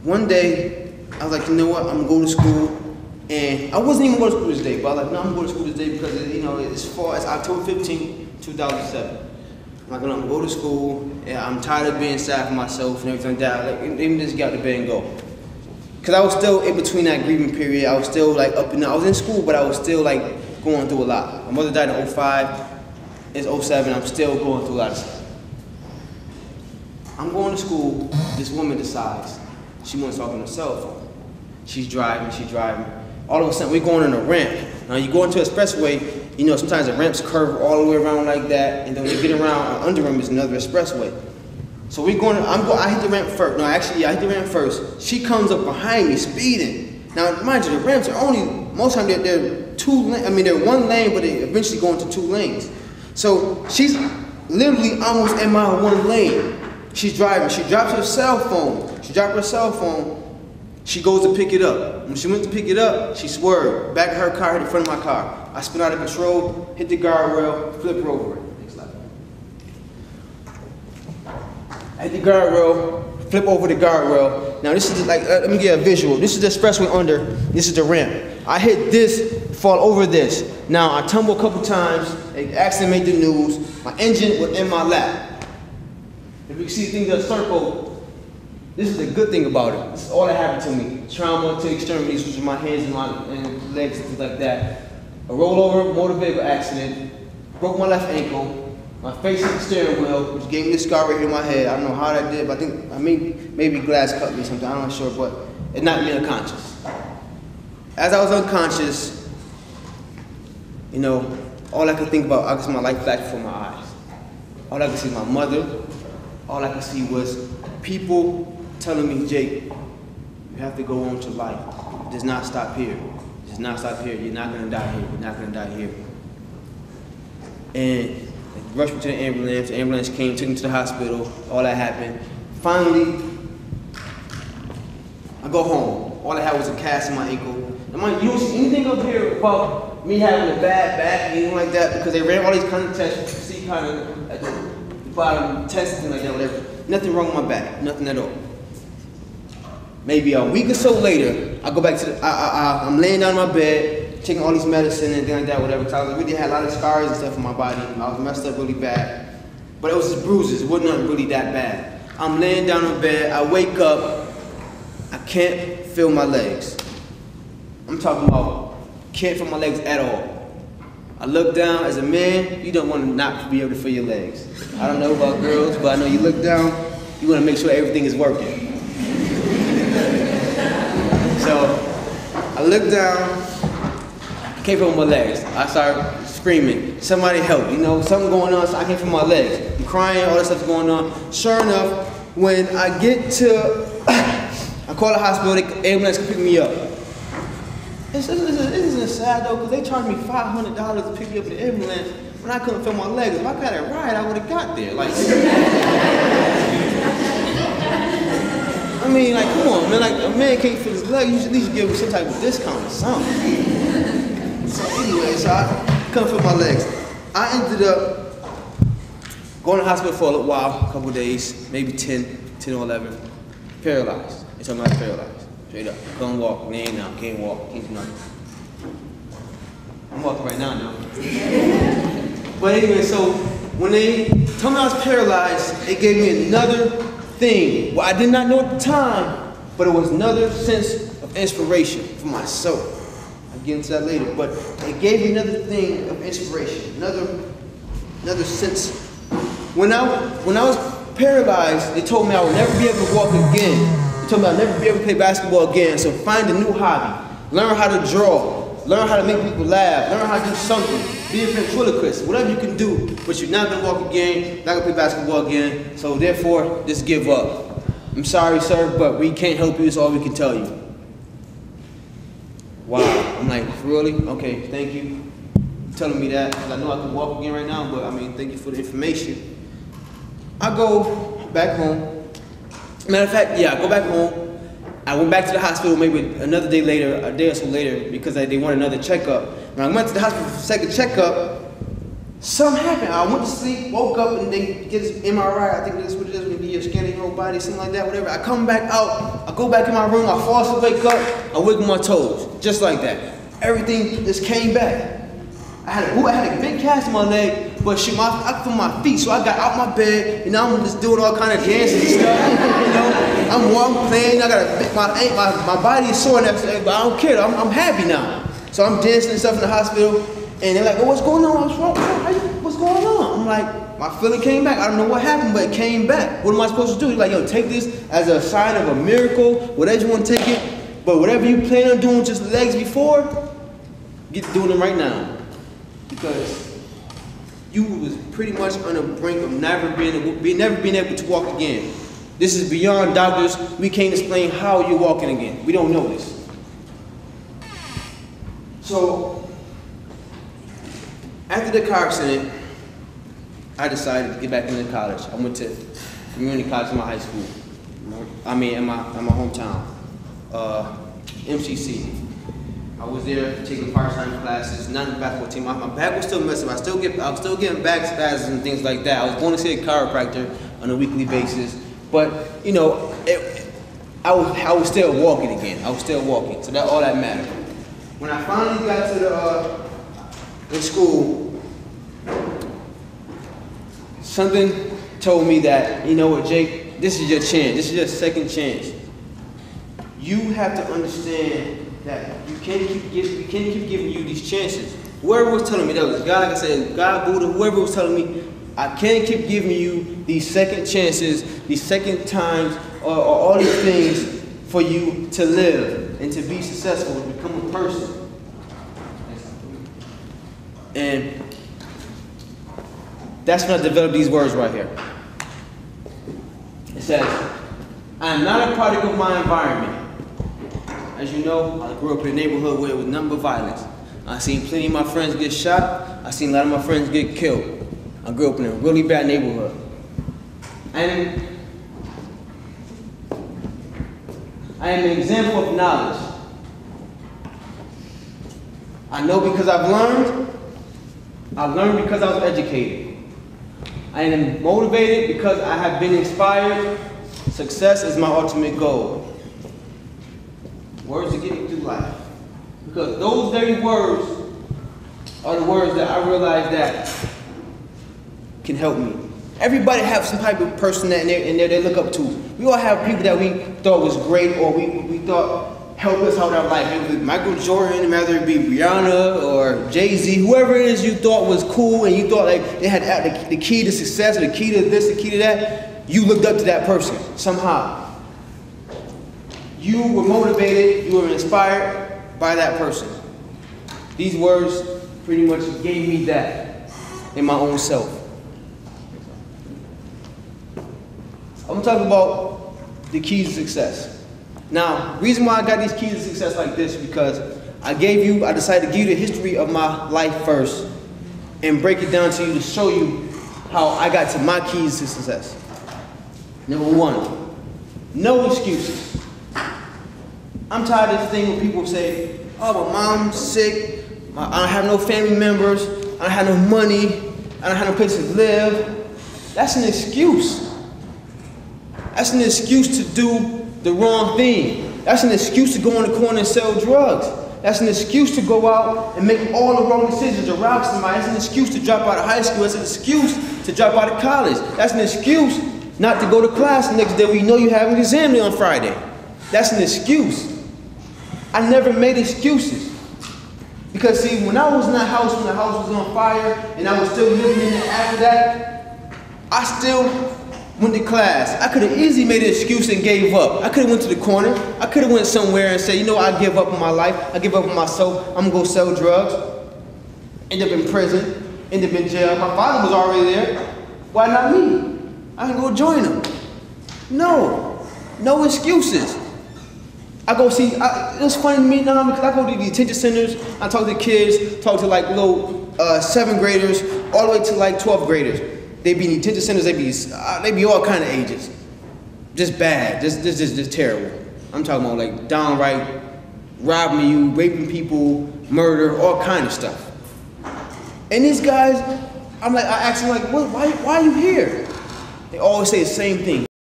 one day, I was like, you know what, I'm gonna go to school. And I wasn't even going to school this day, but I was like, no, I'm going to school this day because, you know, as far as October 15, 2007. I'm like, I'm gonna go to school, and I'm tired of being sad for myself and everything like that. Like, let me just get out of bed and go. Because I was still in between that grieving period. I was still like up and down. I was in school, but I was still like going through a lot. My mother died in 05. It's 07. I'm still going through a lot of stuff. I'm going to school. This woman decides she wants to talk on her cell phone. She's driving. All of a sudden, we're going on a ramp. Now, you go into an expressway, you know, sometimes the ramps curve all the way around like that, and then when you get around, under them is another expressway. So we're going, I hit the ramp first. No, actually, I hit the ramp first. She comes up behind me, speeding. Now, mind you, the ramps are only, most of the time they're two lanes. I mean, they're one lane, but they eventually go into two lanes. So she's literally almost in my one lane. She's driving. She drops her cell phone. She goes to pick it up. When she went to pick it up, she swerved. Back of her car hit the front of my car. I spun out of control, hit the guardrail, flip her over it. I hit the guardrail, flip over the guardrail. Now this is like, let me get a visual. This is the expressway under, this is the ramp. I hit this, fall over this. Now I tumble a couple times, an accident made the news. My engine was in my lap. If you can see things that circle, this is the good thing about it. This is all that happened to me. Trauma to extremities, which is my hands and my legs and things like that. A rollover, motor vehicle accident, broke my left ankle, my face hit the steering wheel, which gave me this scar right here in my head. I don't know how that did, but I think maybe glass cut me or something, I'm not sure, but it knocked me unconscious. As I was unconscious, you know, all I could think about, I could see my life flash before my eyes. All I could see was my mother. All I could see was people telling me, Jake, you have to go on to life. It does not stop here. It does not stop here. You're not gonna die here. You're not gonna die here. And they rushed me to the ambulance. The ambulance came, took me to the hospital. All that happened. Finally, I go home. All I had was a cast in my ankle. And you don't see anything up here about me having a bad back, anything like that, because they ran all these kind of tests. You can see kind of at the bottom, tests and like that, whatever. Nothing wrong with my back, nothing at all. Maybe a week or so later, I go back to I'm laying down in my bed, taking all these medicine and things like that, whatever, because I really had a lot of scars and stuff in my body. I was messed up really bad. But it was just bruises, it wasn't really that bad. I'm laying down in bed, I wake up, I can't feel my legs. I'm talking about can't feel my legs at all. I look down, as a man, you don't want to not be able to feel your legs. I don't know about girls, but I know you look down, you want to make sure everything is working. So, I look down, I can't feel my legs. I start screaming, somebody help, you know, something going on, so I can't feel my legs. I'm crying, all this stuff's going on. Sure enough, when I get to, I call the hospital, the ambulance can pick me up. This isn't sad though, because they charged me $500 to pick me up in the ambulance when I couldn't feel my legs. If I got it right, I would have got there. Like, I mean, like, come on, man. Like, a man can't feel his legs. You should at least give him some type of discount or something. So anyway, so I couldn't feel my legs. I ended up going to the hospital for a little while, a couple of days, maybe 10 or 11. Paralyzed. They told me I was paralyzed. Straight up. Couldn't walk. Laying down. Can't walk. Can't do nothing. I'm walking right now, though. But anyway, so when they told me I was paralyzed, it gave me another thing. Well, I did not know at the time, but it was another sense of inspiration for my soul. I'll get into that later. But it gave me another thing of inspiration. Another sense. When I was paralyzed, they told me I would never be able to walk again. They told me I'd never be able to play basketball again, so find a new hobby. Learn how to draw. Learn how to make people laugh. Learn how to do something. Be a ventriloquist. Whatever you can do, but you're not going to walk again, not going to play basketball again, so therefore, just give up. I'm sorry, sir, but we can't help you. That's all we can tell you. Wow. I'm like, really? Okay, thank you for telling me that, because I know I can walk again right now, but I mean, thank you for the information. I go back home. Matter of fact, yeah, I go back home. I went back to the hospital maybe another day later, a day or so later, because they wanted another checkup. When I went to the hospital for the second checkup, Something happened. I went to sleep, woke up, and they get this MRI. I think that's what it is when you get your scanning your whole body, something like that, whatever. I come back out, I go back in my room, I fall asleep, wake up, I wiggle my toes, just like that. Everything just came back. I had a big cast in my leg, but shit, I feel my feet, so I got out my bed, and now I'm just doing all kind of dances and stuff. You know, I'm playing. I got my body is sore, but I don't care. I'm happy now. So I'm dancing and stuff in the hospital. And they're like, oh, what's going on? What's wrong? What's going on? I'm like, my feeling came back. I don't know what happened, but it came back. What am I supposed to do? He's like, yo, take this as a sign of a miracle, whatever you want to take it. But whatever you plan on doing just legs before, get doing them right now. Because you was pretty much on the brink of never being able to walk again. This is beyond doctors. We can't explain how you're walking again. We don't know this. So, after the car accident, I decided to get back into college. I went to community college in my high school. I mean, in my hometown, MCC. I was there taking part-time classes, not in the basketball team. My back was still messing up. I was still getting back spasms and things like that. I was going to see a chiropractor on a weekly basis, but you know, I was still walking again. I was still walking, so that all that mattered. When I finally got to in school, something told me that, you know what, Jake, this is your chance. This is your second chance. You have to understand that you can't keep giving you these chances. Whoever was telling me, that was God, like I said, God, Buddha, whoever was telling me, I can't keep giving you these second chances, these second times, or all these things for you to live and to be successful and become a person. And that's when I developed these words right here. It says, I am not a product of my environment. As you know, I grew up in a neighborhood where it was nothing but violence. I seen plenty of my friends get shot. I seen a lot of my friends get killed. I grew up in a really bad neighborhood. And I am an example of knowledge. I know because I've learned. I learned because I was educated. I am motivated because I have been inspired. Success is my ultimate goal. Words to get me through life. Because those very words are the words that I realize that can help me. Everybody have some type of person that in there they look up to. We all have people that we thought was great or we thought helped us out our life. It was Michael Jordan, whether it be Rihanna or Jay-Z, whoever it is you thought was cool and you thought like they had the key to success, or the key to this, the key to that, you looked up to that person somehow. You were motivated, you were inspired by that person. These words pretty much gave me that in my own self. I'm gonna talk about the keys to success. Now, the reason why I got these keys to success like this is because I decided to give you the history of my life first and break it down to you to show you how I got to my keys to success. Number one, no excuses. I'm tired of this thing when people say, oh, my mom's sick, I don't have no family members, I don't have no money, I don't have no place to live. That's an excuse. That's an excuse to do the wrong thing. That's an excuse to go in the corner and sell drugs. That's an excuse to go out and make all the wrong decisions or rob somebody. That's an excuse to drop out of high school. That's an excuse to drop out of college. That's an excuse not to go to class the next day when you know you have an exam on Friday. That's an excuse. I never made excuses. Because see, when I was in that house, when the house was on fire, and I was still living in it after that, I still went to class. I could have easily made an excuse and gave up. I could have went to the corner. I could have went somewhere and said, you know, I give up on my life. I give up on myself. I'm going to go sell drugs. End up in prison. End up in jail. My father was already there. Why not me? I can go join him. No. No excuses. I go see, it was funny to me now because I go to the detention centers. I talk to kids, talk to like little 7th graders, all the way to like 12th graders. They be in detention centers, they be all kind of ages. Just bad, just terrible. I'm talking about like downright robbing you, raping people, murder, all kind of stuff. And these guys, I asked them like, why are you here? They always say the same thing.